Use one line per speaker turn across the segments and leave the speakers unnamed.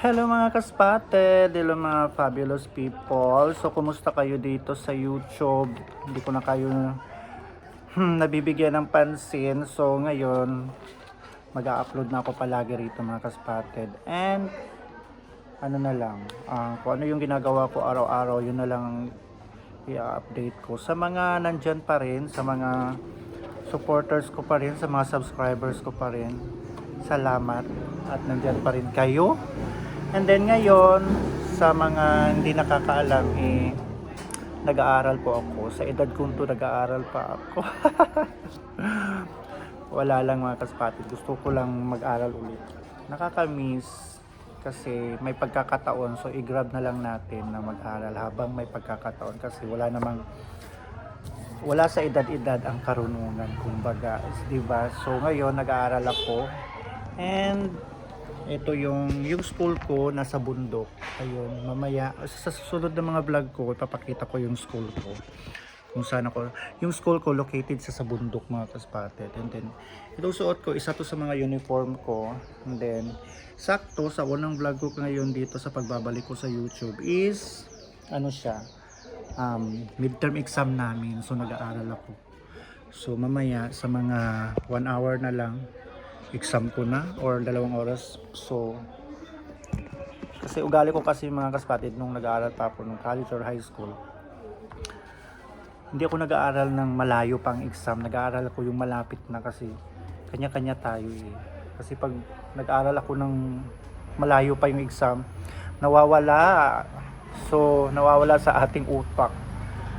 Hello mga kaspate, hello mga fabulous people. So kumusta kayo dito sa YouTube? Hindi ko na kayo nabibigyan ng pansin. So ngayon, mag-a-upload na ako palagi rito mga kaspate. And ano na lang, kung ano yung ginagawa ko araw-araw, yun na lang ang i-update ko. Sa mga nandyan pa rin, sa mga supporters ko pa rin, sa mga subscribers ko pa rin, salamat at nandyan pa rin kayo. And then ngayon, sa mga hindi nakakaalam, nag-aaral po ako. Sa edad kong to, nag-aaral pa ako. Wala lang mga kaspatid. Gusto ko lang mag-aral ulit. Nakaka-miss kasi may pagkakataon. So, i-grab na lang natin na mag-aral habang may pagkakataon. Kasi wala sa edad-edad ang karunungan, kumbaga. Diba? So, ngayon, nag-aaral ako. And ito yung school ko nasa bundok. Ayun, mamaya sa susunod na mga vlog ko ipapakita ko yung school ko. Kung saan ako. Yung school ko located sa bundok mga kaspatid. And then itong suot ko, isa to sa mga uniform ko. And then sakto sa unang vlog ko ngayon dito sa pagbabalik ko sa YouTube is ano siya, midterm exam namin. So nag-aaral ako. So mamaya sa mga 1 hour na lang exam ko na or 2 oras. So kasi ugali ko kasi mga kaspatid nung nag-aaral pa ako nung college or high school, hindi ako nag-aaral ng malayo pang exam. Nag-aaral ako yung malapit na kasi kanya-kanya tayo kasi pag nag-aaral ako ng malayo pa yung exam, nawawala. So nawawala sa ating utak.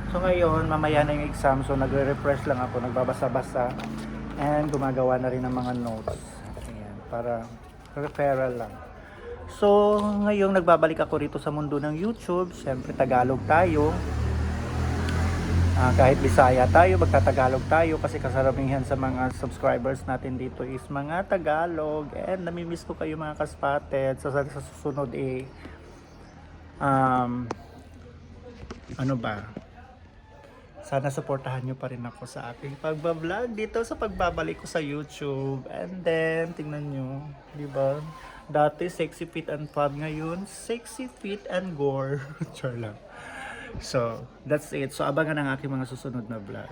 So ngayon mamaya na yung exam, so nagre-refresh lang ako, nagbabasa-basa and gumagawa na rin ng mga notes. Ayan, para referral lang. So, ngayong nagbabalik ako rito sa mundo ng YouTube, syempre Tagalog tayo. Kahit Bisaya tayo, magtatagalog tayo kasi kasaramihan sa mga subscribers natin dito is mga Tagalog. And namimiss ko kayo mga kaspatet. Sa susunod ano ba? Sana suportahan nyo pa rin ako sa aking pagbablog dito sa pagbabalik ko sa YouTube. And then, tingnan nyo, di ba? Dati sexy fit and fab, ngayon sexy fit and gore. Char lang. So, that's it. So, abangan ang aking mga susunod na vlog.